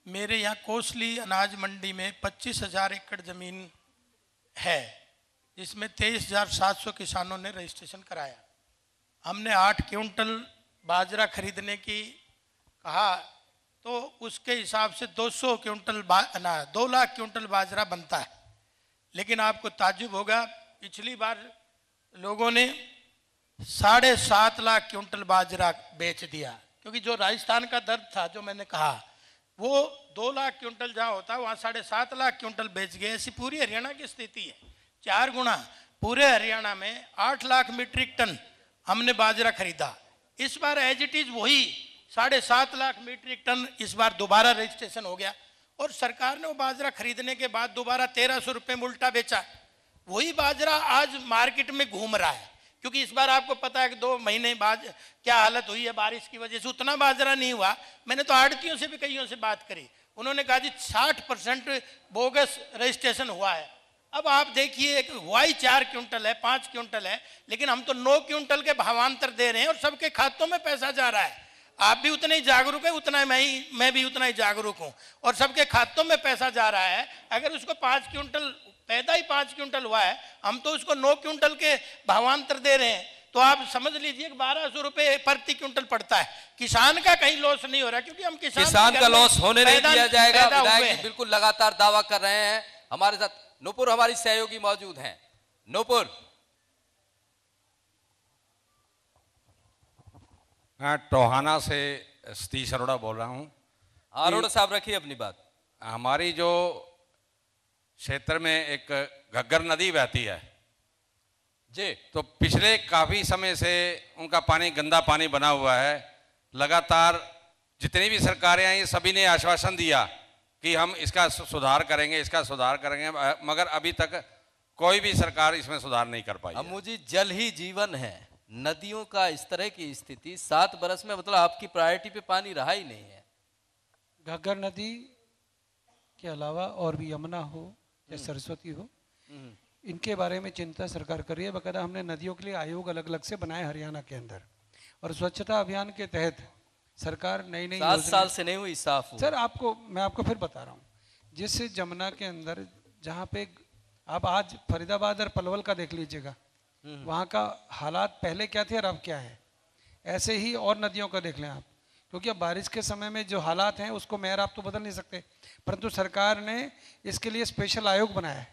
मेरे यहाँ कोसली अनाज मंडी में 25,000 एकड़ ज़मीन है, जिसमें 23,700 किसानों ने रजिस्ट्रेशन कराया। हमने 8 क्विंटल बाजरा खरीदने की कहा तो उसके हिसाब से 200 क्विंटल 2 लाख क्विंटल बाजरा बनता है। लेकिन आपको ताज्जुब होगा, पिछली बार लोगों ने 7.5 लाख क्विंटल बाजरा बेच दिया, क्योंकि जो राजस्थान का दर था, जो मैंने कहा, वो 2 लाख क्विंटल जहाँ होता है वहाँ 7.5 लाख क्विंटल बेच गए। ऐसी पूरी हरियाणा की स्थिति है। 4 गुना पूरे हरियाणा में 8 लाख मीट्रिक टन हमने बाजरा खरीदा। इस बार एज इट इज वही 7.5 लाख मीट्रिक टन इस बार दोबारा रजिस्ट्रेशन हो गया, और सरकार ने वो बाजरा खरीदने के बाद दोबारा 1300 रुपये में उल्टा बेचा। वही बाजरा आज मार्केट में घूम रहा है, क्योंकि इस बार आपको पता है कि 2 महीने बाद क्या हालत हुई है, बारिश की वजह से उतना बाजरा नहीं हुआ। मैंने तो आड़तियों से भी कईयों से बात करी, उन्होंने कहा जी 60% बोगस रजिस्ट्रेशन हुआ है। अब आप देखिए, हुआ ही 4 क्विंटल है, 5 क्विंटल है, लेकिन हम तो 9 क्विंटल के भावांतर दे रहे हैं और सबके खातों में पैसा जा रहा है। आप भी उतने ही जागरूक है, उतना मैं भी उतना ही जागरूक हूँ, और सबके खातों में पैसा जा रहा है। अगर उसको 5 क्विंटल पैदा ही 5 क्विंटल हुआ है, हम तो उसको 9 क्विंटल के भावांतर दे रहे हैं, तो आप समझ लीजिए 1200 रुपए प्रति क्विंटल पड़ता है। किसान का कहीं लॉस नहीं हो रहा, क्योंकि हम किसान का लॉस होने नहीं दिया जाएगा। विधायक जी बिल्कुल लगातार दावा कर रहे हैं। हमारे साथ नूपुर हमारी सहयोगी मौजूद हैं। नूपुर। मैं टोहाना से सतीश अरोड़ा बोल रहा हूँ। अरोड़ा साहब रखिए अपनी बात। हमारी जो क्षेत्र में एक घग्गर नदी बहती है जी, तो पिछले काफी समय से उनका पानी गंदा पानी बना हुआ है। लगातार जितनी भी सरकारें आई सभी ने आश्वासन दिया कि हम इसका सुधार करेंगे, इसका सुधार करेंगे, मगर अभी तक कोई भी सरकार इसमें सुधार नहीं कर पाई। अम्मू जी, जल ही जीवन है। नदियों का इस तरह की स्थिति 7 बरस में, मतलब आपकी प्रायोरिटी पे पानी रहा ही नहीं है। घग्गर नदी के अलावा और भी यमुना हो या सरस्वती हो, इनके बारे में चिंता सरकार कर रही है। बकायदा हमने नदियों के लिए आयोग अलग अलग से बनाए हरियाणा के अंदर, और स्वच्छता अभियान के तहत सरकार नई 7 साल से नहीं हुई साफ हुआ। सर मैं आपको फिर बता रहा हूँ, जिस जमुना के अंदर जहाँ पे आप आज फरीदाबाद और पलवल का देख लीजिएगा, वहाँ का हालात पहले क्या थे और अब क्या है। ऐसे ही और नदियों का देख लें आप, क्योंकि अब बारिश के समय में जो हालात हैं उसको मेयर आप तो बदल नहीं सकते, परंतु सरकार ने इसके लिए स्पेशल आयोग बनाया है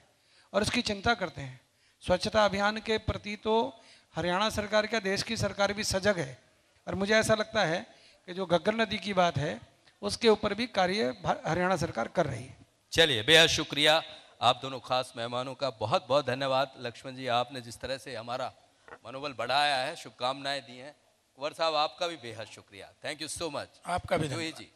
और इसकी चिंता करते हैं। स्वच्छता अभियान के प्रति तो हरियाणा सरकार क्या, देश की सरकार भी सजग है, और मुझे ऐसा लगता है कि जो घग्गर नदी की बात है उसके ऊपर भी कार्य हरियाणा सरकार कर रही है। चलिए, बेहद शुक्रिया आप दोनों खास मेहमानों का, बहुत बहुत धन्यवाद। लक्ष्मण जी, आपने जिस तरह से हमारा मनोबल बढ़ाया है, शुभकामनाएं दी हैं। कुंवर साहब, आपका भी बेहद शुक्रिया। Thank you so much. आपका भी जूही जी।